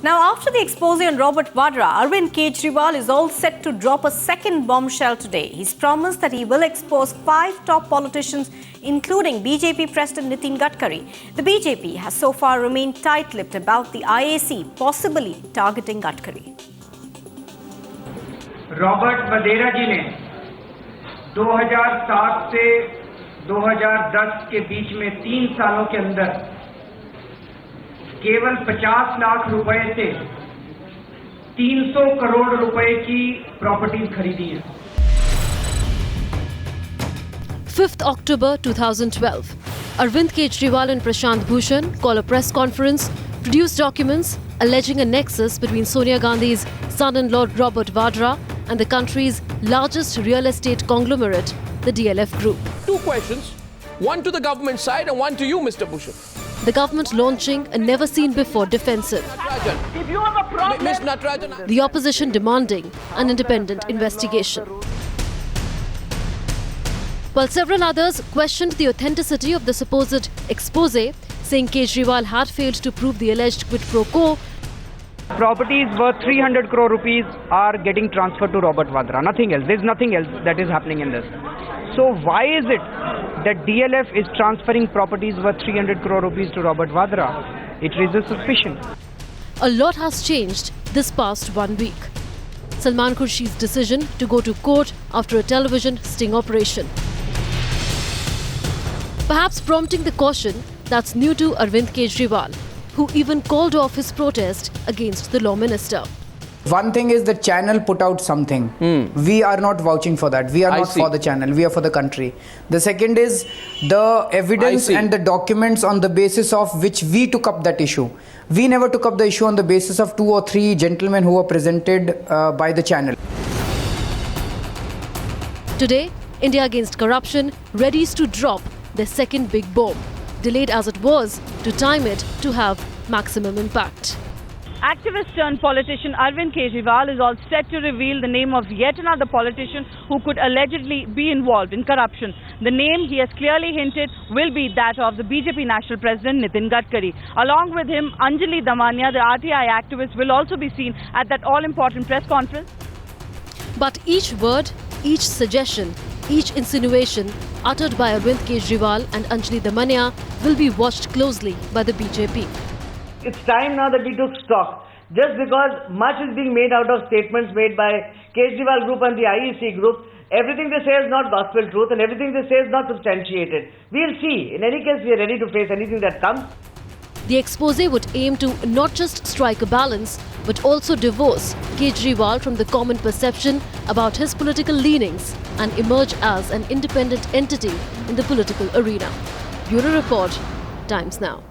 Now, after the expose on Robert Vadra, Arvind Kejriwal is all set to drop a second bombshell today. He's promised that he will expose 5 top politicians, including BJP President Nitin Gadkari. The BJP has so far remained tight-lipped about the IAC possibly targeting Gadkari. Robert Vadra ji ने 2007 से 2010 के बीच में 3 सालों के अंदर केवल 50 लाख रुपए से 300 करोड़ रुपए की प्रॉपर्टीज खरीदी है। 5th October 2012, Arvind Kejriwal and Prashant Bhushan call a press conference, produce documents alleging a nexus between Sonia Gandhi's son-in-law Robert Vadra and the country's largest real estate conglomerate, the DLF Group. 2 questions, one to the government side and one to you, Mr. Bhushan. The government launching a never-seen-before defensive. If you have a problem, Ms. Natarajan. The opposition demanding an independent investigation. While several others questioned the authenticity of the supposed expose, saying Kejriwal had failed to prove the alleged quid pro quo. Properties worth 300 crore rupees are getting transferred to Robert Vadra. Nothing else. There's nothing else that is happening in this. So why is it that DLF is transferring properties worth 300 crore rupees to Robert Vadra? It raises suspicion. A lot has changed this past 1 week. Salman Khurshid's decision to go to court after a television sting operation. Perhaps prompting the caution that's new to Arvind Kejriwal, who even called off his protest against the law minister. One thing is the channel put out something. We are not vouching for that. We are not for the channel. We are for the country. The second is the evidence and the documents on the basis of which we took up that issue. We never took up the issue on the basis of 2 or 3 gentlemen who were presented by the channel. Today, India Against Corruption readies to drop their second big bomb, delayed as it was to time it to have maximum impact. Activist turned politician Arvind Kejriwal is all set to reveal the name of yet another politician who could allegedly be involved in corruption. The name, he has clearly hinted, will be that of the BJP National President Nitin Gadkari. Along with him, Anjali Damania, the RTI activist, will also be seen at that all-important press conference. But each word, each suggestion, each insinuation uttered by Arvind Kejriwal and Anjali Damania will be watched closely by the BJP. It's time now that we took stock. Just because much is being made out of statements made by Kejriwal Group and the IEC Group, everything they say is not gospel truth and everything they say is not substantiated. We'll see. In any case, we are ready to face anything that comes. The expose would aim to not just strike a balance, but also divorce Kejriwal from the common perception about his political leanings and emerge as an independent entity in the political arena. Bureau Report, Times Now.